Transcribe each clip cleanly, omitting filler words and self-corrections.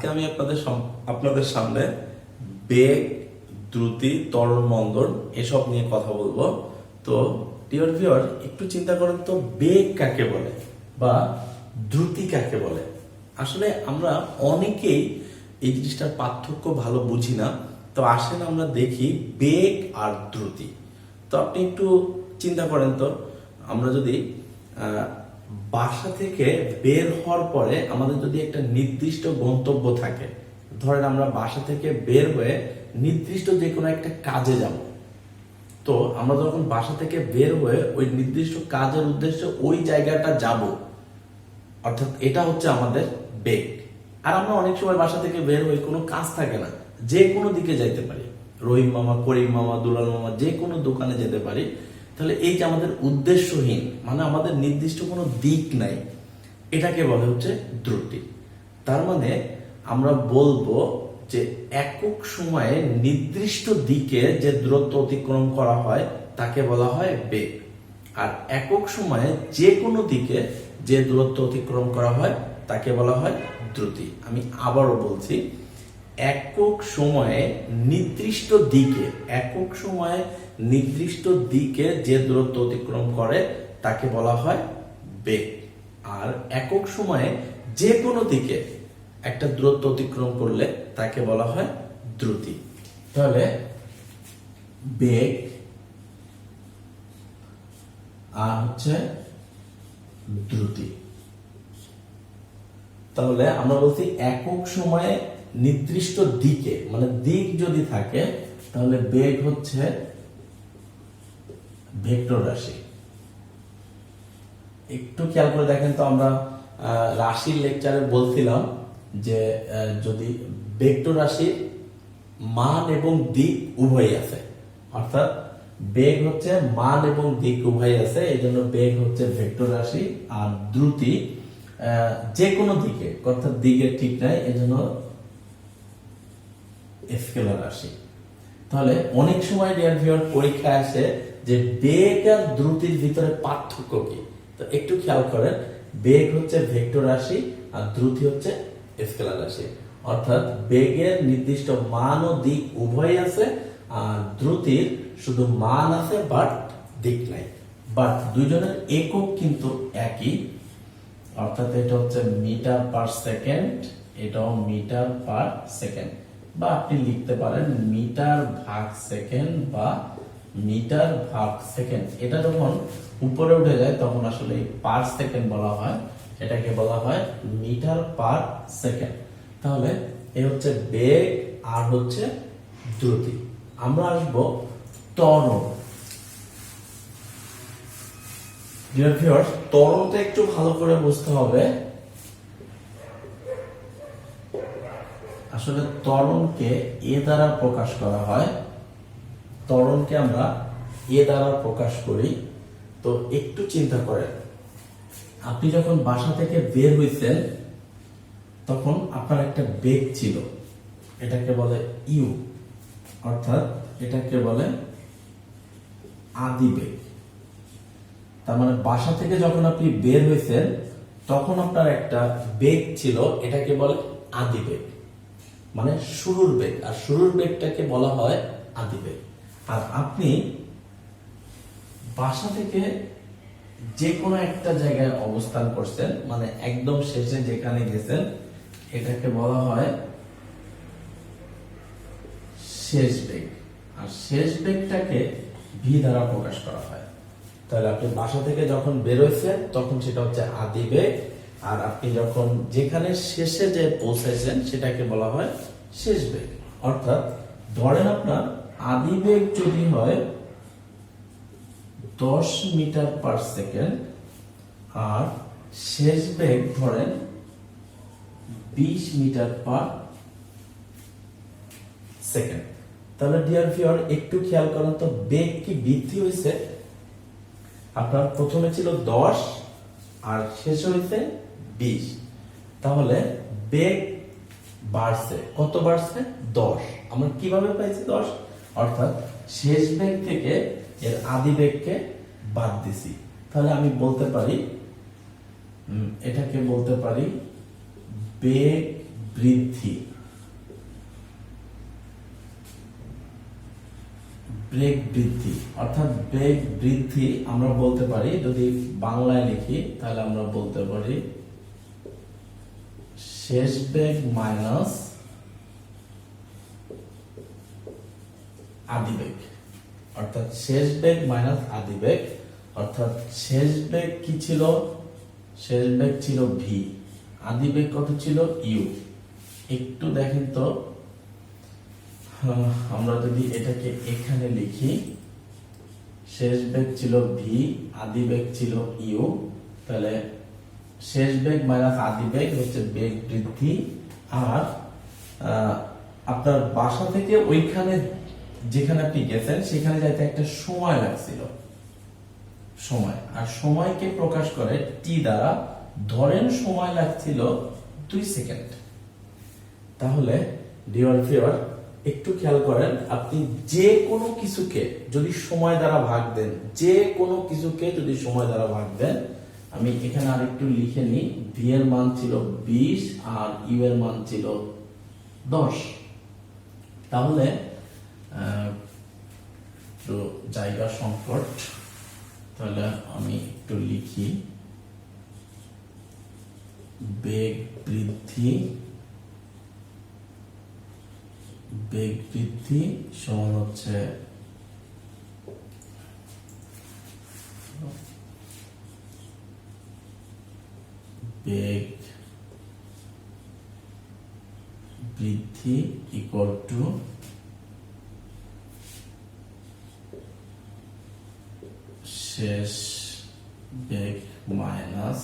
আজকে আমি আপনাদের সামনে বেগ, দ্রুতি, ত্বরণ মন্দন এসব নিয়ে কথা বলবো। তো ডিয়ার ভিউয়ার, একটু চিন্তা করেন তো, বেগ কাকে বলে বা দ্রুতি কাকে বলে? আসলে আমরা অনেকেই এই জিনিসটার পার্থক্য ভালো বুঝি না। তো আসেন আমরা দেখি বেগ আর দ্রুতি। তো আপনি একটু চিন্তা করেন তো, আমরা যদি বাসা থেকে বের হওয়ার পরে আমাদের যদি একটা নির্দিষ্ট গন্তব্য থাকে, ধরেন আমরা বাসা থেকে বের হয়ে নির্দিষ্ট যে কোনো একটা কাজে যাব, তো আমরা যখন বাসা থেকে বের হয়ে ওই নির্দিষ্ট কাজের উদ্দেশ্যে ওই জায়গাটা যাব, অর্থাৎ এটা হচ্ছে আমাদের বেগ। আর আমরা অনেক সময় বাসা থেকে বের হয়ে কোনো কাজ থাকে না, যে কোনো দিকে যাইতে পারি, রহিম মামা, করিম মামা, দুলাল মামা, যে কোনো দোকানে যেতে পারি। তাহলে এই যে আমাদের উদ্দেশ্যহীন, মানে আমাদের নির্দিষ্ট কোনো দিক নাই, এটাকে বলে হচ্ছে দ্রুতি। তার মানে আমরা বলবো যে একক সময়ে নির্দিষ্ট দিকে যে দূরত্ব অতিক্রম করা হয় তাকে বলা হয় বেগ। আর একক সময়ে যে কোনো দিকে যে দূরত্ব অতিক্রম করা হয় তাকে বলা হয় দ্রুতি। আমি আবারও বলছি, একক সময়ে নির্দিষ্ট দিকে যে দূরত্ব অতিক্রম করে তাকে বলা হয় বেগ। আর একক সময়ে যে কোনো দিকে একটা দূরত্ব অতিক্রম করলে তাকে বলা হয় দ্রুতি। তাহলে বেগ আর হচ্ছে দ্রুতি। তাহলে আমরা বলছি একক সময়ে নির্দিষ্ট দিকে, মানে দিক যদি থাকে তাহলে বেগ হচ্ছে ভেক্টর রাশি। একটু খেয়াল করে দেখেন তো, আমরা রাশির লেকচারে বলছিলাম যে যদি ভেক্টর রাশির মান এবং দিক উভয় আছে, অর্থাৎ বেগ হচ্ছে মান এবং দিক উভয় আছে, এই জন্য বেগ হচ্ছে ভেক্টর রাশি। আর দ্রুতি যে কোনো দিকে, অর্থাৎ দিকের ঠিক নাই, এই জন্য স্কেলার রাশি। তাহলে অনেক সময় ডিয়ার ভিউয়ার পরীক্ষায় আসে যে বেগ আর দ্রুতির ভিতরে পার্থক্য কি। তো একটু খেয়াল করেন, বেগ হচ্ছে ভেক্টর রাশি আর দ্রুতি হচ্ছে স্কেলার রাশি। অর্থাৎ বেগের নির্দিষ্ট মান ও দিক উভয় আছে, আর দ্রুতির শুধু মান আছে বাট দিক নাই। বাট দুইজনের একক কিন্তু একই, অর্থাৎ এটা হচ্ছে মিটার পার সেকেন্ড, এটাও মিটার পার সেকেন্ড, বা আপনি লিখতে পারেন মিটার ভাগ সেকেন্ড বা মিটার ভাগ সেকেন্ড। এটা যখন উপরে উঠে যায় তখন আসলে পার সেকেন্ড বলা হয়, এটাকে বলা হয় মিটার পার সেকেন্ড। তাহলে এই হচ্ছে বেগ আর হচ্ছে দ্রুতি। আমরা আসবো ত্বরণ। ডিয়ার ভিউয়ার্স, ত্বরণটা একটু ভালো করে বুঝতে হবে। আসলে ত্বরণকে এ দ্বারা প্রকাশ করা হয়, ত্বরণকে আমরা এ দ্বারা প্রকাশ করি। তো একটু চিন্তা করেন, আপনি যখন বাসা থেকে বের হইছেন তখন আপনার একটা বেগ ছিল, এটাকে বলে ইউ, অর্থাৎ এটাকে বলে আদি বেগ। তার মানে বাসা থেকে যখন আপনি বের হইছেন তখন আপনার একটা বেগ ছিল, এটাকে বলে আদি বেগ, মানে শুরুর বেগ। আর শুরুর বেগটাকে বলা হয় আদি বেগ। আর আপনি বাসা থেকে যে কোনো একটা জায়গায় অবস্থান করছেন, মানে একদম শেষে যেখানে গেছেন, এটাকে বলা হয় শেষ বেগ। আর শেষ বেগটাকে ভি দ্বারা প্রকাশ করা হয়। তাহলে আপনি বাসা থেকে যখন বেরোইছেন তখন সেটা হচ্ছে আদি বেগ, আর আপনি যখন যেখানে শেষে যে পৌঁছাইছেন সেটাকে বলা হয় শেষ বেগ। অর্থাৎ ধরেন আপনার আদি বেগ যদি হয় 10 মিটার পার সেকেন্ড আর শেষ বেগ ধরেন 20 মিটার পার সেকেন্ড। তাহলে ডিয়ার ভিউয়ার, একটু খেয়াল করেন তো, বেগ কি বৃদ্ধি হয়েছে? আপনার প্রথমে ছিল 10 আর শেষ হয়েছে 20, তাহলে বেগ বাড়ছে। কত বাড়ছে? 10। আমরা কিভাবে পাইছি 10? অর্থাৎ শেষ বেগ থেকে এর আদি বেগকে বাদ দিছি। তাহলে আমি বলতে পারি, এটাকে বলতে পারি বেগ বৃদ্ধি, বেগ বৃদ্ধি অর্থাৎ বেগ বৃদ্ধি আমরা বলতে পারি, যদি বাংলায় লিখি তাহলে আমরা বলতে পারি শেষ বেগ মাইনাস আদি বেগ। অর্থাৎ শেষ বেগ মাইনাস আদি বেগ, অর্থাৎ শেষ বেগ কি ছিল? শেষ বেগ ছিল ভি, আদি বেগ কত ছিল? ইউ। একটু দেখেন তো, আমরা যদি এটাকে এখানে লিখি, শেষ বেগ ছিল ভি, আদি বেগ ছিল ইউ, তাহলে শেষ বেগ মাইনাস আদি বেগ হচ্ছে বেগ বৃদ্ধি। আর আপনার বাসা থেকে ওইখানে যেখানে আপনি গেছেন সেখানে যাইতে একটা সময় লাগছিল, সময়। আর সময়কে প্রকাশ করে টি দ্বারা, ধরেন সময় লাগছিল 2 সেকেন্ড। তাহলে ডিয়ার ভিউয়ার একটু খেয়াল করেন, আপনি যে কোনো কিছুকে যদি সময় দ্বারা ভাগ দেন, যে কোনো কিছুকে যদি সময় দ্বারা ভাগ দেন, আমি এখানে আরেকটু লিখে নিই, ভি এর মান ছিল 20 আর ইউ এর মান ছিল 10। তাহলে তো জায়গা সংকট, তাহলে আমি একটু লিখি বেগ বৃদ্ধি, বেগ বৃদ্ধি সমান হচ্ছে বেগ বৃদ্ধি ইকুয়াল টু শেষ বেগ মাইনাস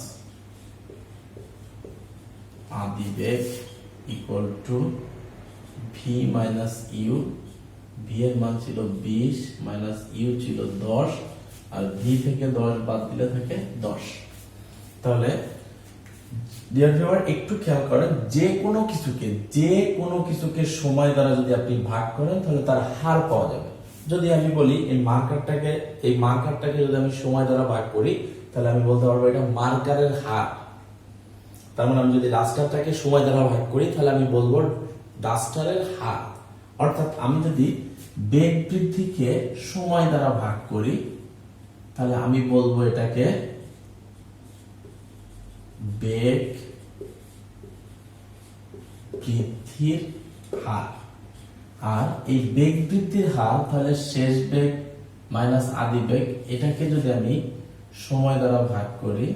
আদি বেগ equal to V minus U. V এর মান ছিল 20 মাইনাস ইউ ছিল 10, আর ভি থেকে 10 বাদ দিলে থাকে 10। তাহলে ডিয়ার ভিউয়ার একটু খেয়াল করেন, যে কোনো কিছুকে সময় দ্বারা যদি আপনি ভাগ করেন তাহলে তার হার পাওয়া যাবে। যদি আমি বলি এই মার্কারটাকে যদি আমি সময় দ্বারা ভাগ করি, তাহলে আমি বলতে পারবো এটা মার্কারের হার। তার মানে আমি যদি ডাস্টারটাকে সময় দ্বারা ভাগ করি তাহলে আমি বলবো ডাস্টারের হার। অর্থাৎ আমি যদি বেগ বৃদ্ধিকে সময় দ্বারা ভাগ করি তাহলে আমি বলবো এটাকে বেগ বৃদ্ধির হার। আর এই বেগ বৃদ্ধির হার, তাহলে শেষ বেগ মাইনাস আদি বেগ, এটাকে যদি আমি সময় দ্বারা ভাগ করি,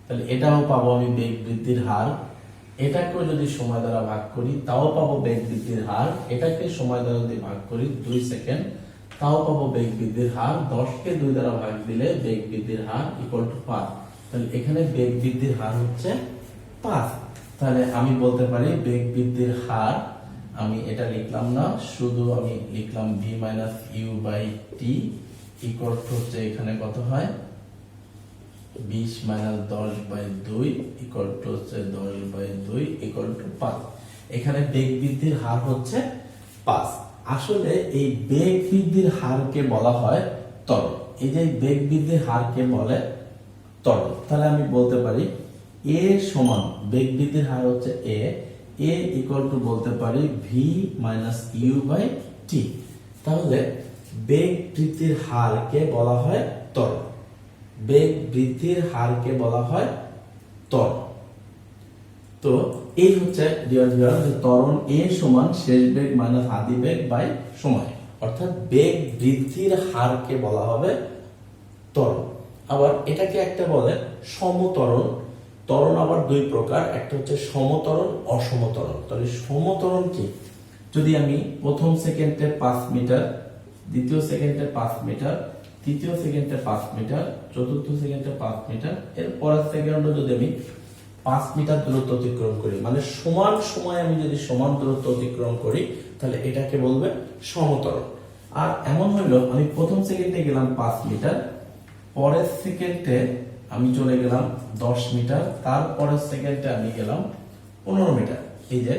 তাহলে এটাও পাবো আমি বেগ বৃদ্ধির হার। এটাকেও যদি সময় দ্বারা ভাগ করি তাও পাবো বেগ বৃদ্ধির হার। এটাকে সময় দ্বারা যদি ভাগ করি 2 সেকেন্ড, তাও পাবো বেগ বৃদ্ধির হার। 10 কে 2 দ্বারা ভাগ দিলে বেগ বৃদ্ধির হার ইকুয়াল টু 5। তাহলে এখানে বেগ বৃদ্ধির হার হচ্ছে 5। তাহলে আমি বলতে পারি বেগ বৃদ্ধির হার, আমি এটা লিখলাম না, শুধু আমি লিখলাম v minus u by t equal to হচ্ছে এখানে কত হয় 20 মাইনাস 10 বাই 2 ইকুয়াল টু হচ্ছে 10 বাই 2 ইকুয়াল টু 5। এখানে বেগ বৃদ্ধির হার হচ্ছে 5। আসলে এই বেগ বৃদ্ধির হারকে বলা হয় ত্বরণ। এই যে বেগ বৃদ্ধির হারকে বলে ত্বরণ। তাহলে আমি বলতে পারি এ সমান, বেগ বৃদ্ধির হার হচ্ছে এ ইকুয়াল টু বলতে পারি ভি মাইনাস ইউ বাই টি। তাহলে বেগ বৃদ্ধির হারকে বলা হয় ত্বরণ। বেগ বৃদ্ধির হারকে বলা হয় ত্বরণ। তো এই হচ্ছে ডিয়ার ভিউয়ার যে ত্বরণ এ সমান শেষ বেগ মাইনাস আদি বেগ বাই সময়, অর্থাৎ বেগ বৃদ্ধির হারকে বলা হবে ত্বরণ। আবার এটাকে একটা বলে সমত্বরণ। ত্বরণ আবার 2 প্রকার, একটা হচ্ছে সমত্বরণ, অসমত্বরণ। তাহলে সমত্বরণ কি? যদি আমি প্রথম সেকেন্ডে 5 মিটার, দ্বিতীয় সেকেন্ডে 5 মিটার, তৃতীয় সেকেন্ডে 5 মিটার, চতুর্থ সেকেন্ডে 5 মিটার, এর পরের সেকেন্ডে যদি আমি 5 মিটার দূরত্ব অতিক্রম করি, মানে সমান সময়ে আমি যদি সমান দূরত্ব অতিক্রম করি, তাহলে এটাকে বলবে সমত্বরণ। আর এমন হইলো আমি প্রথম সেকেন্ডে গেলাম 5 মিটার, পরের সেকেন্ডে আমি চলে গেলাম 10 মিটার, তারপরের সেকেন্ডে আমি গেলাম 15 মিটার। এই যে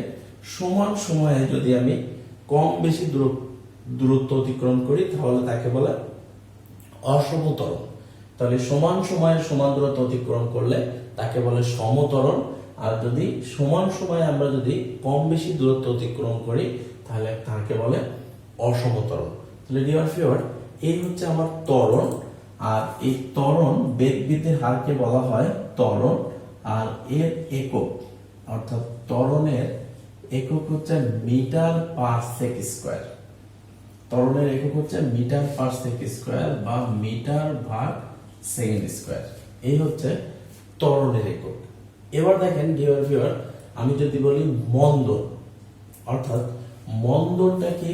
সমান সময়ে যদি আমি কম বেশি দূরত্ব অতিক্রম করি তাহলে তাকে বলে অসমত্বরণ। তাহলে সমান সময়ে সমান দূরত্ব অতিক্রম করলে তাকে বলে সমতরণ। আর যদি সমান সময়ে আমরা যদি কম বেশি দূরত্ব অতিক্রম করি তাহলে তাকে বলে অসমতরণ। তাহলে ডিয়ার ভিউয়ার, এই হচ্ছে আমার ত্বরণ, আর এই ত্বরণ বেগ বৃদ্ধির হারকে বলা হয় ত্বরণ, আর এর একক অর্থাৎ ত্বরণের একক হচ্ছে মিটার পার সেকেন্ড স্কয়ার। ত্বরণের একক হচ্ছে মিটার পার সেকেন্ড স্কয়ার বা মিটার ভাগ সেকেন্ড স্কয়ার। এই হচ্ছে ত্বরণের একক। এবার দেখেন ডিয়ার ভিউয়ার, আমি যদি বলি মন্দন, অর্থাৎ মন্দনটা কি?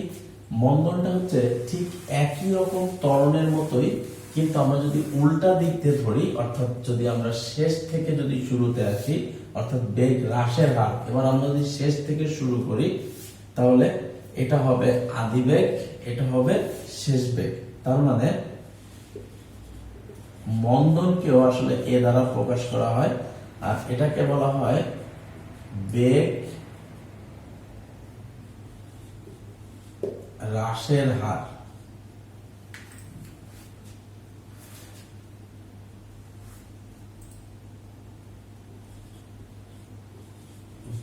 মন্দনটা হচ্ছে ঠিক একই রকম ত্বরণের মতোই, কিন্তু আমরা যদি উল্টা দিক দিয়ে ধরি, অর্থাৎ যদি আমরা শেষ থেকে যদি শুরুতে আসি, অর্থাৎ বেগ হ্রাসের হার, এবার আমরা যদি শেষ থেকে শুরু করি তাহলে এটা হবে আদি বেগ, এটা হবে শেষ বেগ। তার মানে মন্দনকেও আসলে এ দ্বারা প্রকাশ করা হয়, আর এটাকে বলা হয় বেগ হ্রাসের হার।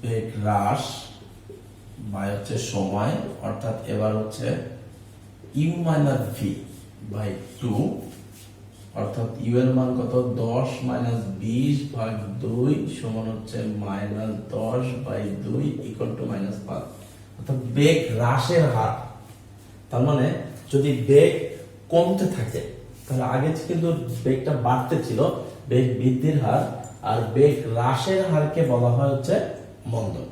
বেগ হ্রাস বাই হচ্ছে সময়, অর্থাৎ এবার হচ্ছে ইউ মাইনাস ভি বাই 2, অর্থাৎ ইউ এর মান কত? 10 মাইনাস 20 ভাগ 2 সমান হচ্ছে minus 10 by 2 equal to minus 5, অর্থাৎ বেগ হ্রাসের হার। তার মানে যদি বেগ কমতে থাকে তাহলে আগে কিন্তু বেগটা বাড়তে ছিল, বেগ বৃদ্ধির হার, আর বেগ হ্রাসের হারকে বলা হয় হচ্ছে মন্দন।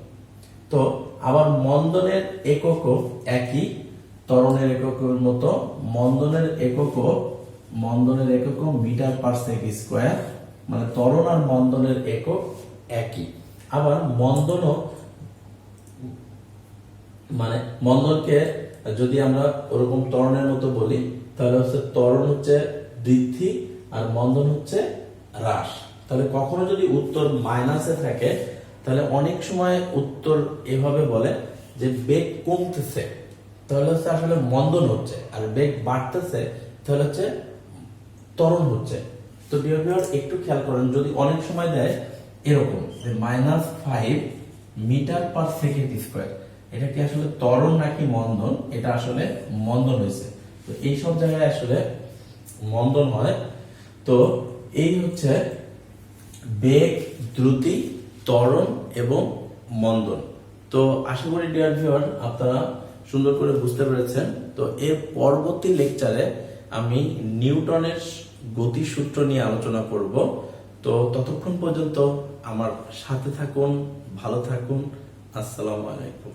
তো আবার মন্দনের এককও একই, ত্বরণের এককের মতো মন্দনের এককও মিটার পার সেকেন্ড স্কয়ার, মানে ত্বরণ আর মন্দনের একক একই। আবার মন্দনও মানে মন্দনকে যদি আমরা ওরকম ত্বরণের মতো বলি তাহলে হচ্ছে ত্বরণ হচ্ছে বৃদ্ধি আর মন্দন হচ্ছে হ্রাস। তাহলে কখনো যদি উত্তর মাইনাসে থাকে তাহলে অনেক সময় উত্তর এভাবে বলে যে বেগ কমতেছে, তাহলে হচ্ছে আসলে মন্দন হচ্ছে, আর বেগ বাড়তেছে তাহলে হচ্ছে ত্বরণ হচ্ছে। তো ডিয়ার ভিউয়ার, একটু খেয়াল করেন, যদি অনেক সময় দেয় এরকম যে -5 মিটার পার সেকেন্ড স্কয়ার, এটা কি আসলে ত্বরণ নাকি মন্দন? এটা আসলে মন্দন হয়েছে। তো এই সব জায়গায় আসলে মন্দন হয়। তো এই হচ্ছে বেগ, দ্রুতি, ত্বরণ এবং মন্দন। তো আশা করি ডিয়ার ভিউয়ার আপনারা সুন্দর করে বুঝতে পেরেছেন। তো এর পরবর্তী লেকচারে আমি নিউটনের গতিসূত্র নিয়ে আলোচনা করব। তো ততক্ষণ পর্যন্ত আমার সাথে থাকুন, ভালো থাকুন। আসসালামু আলাইকুম।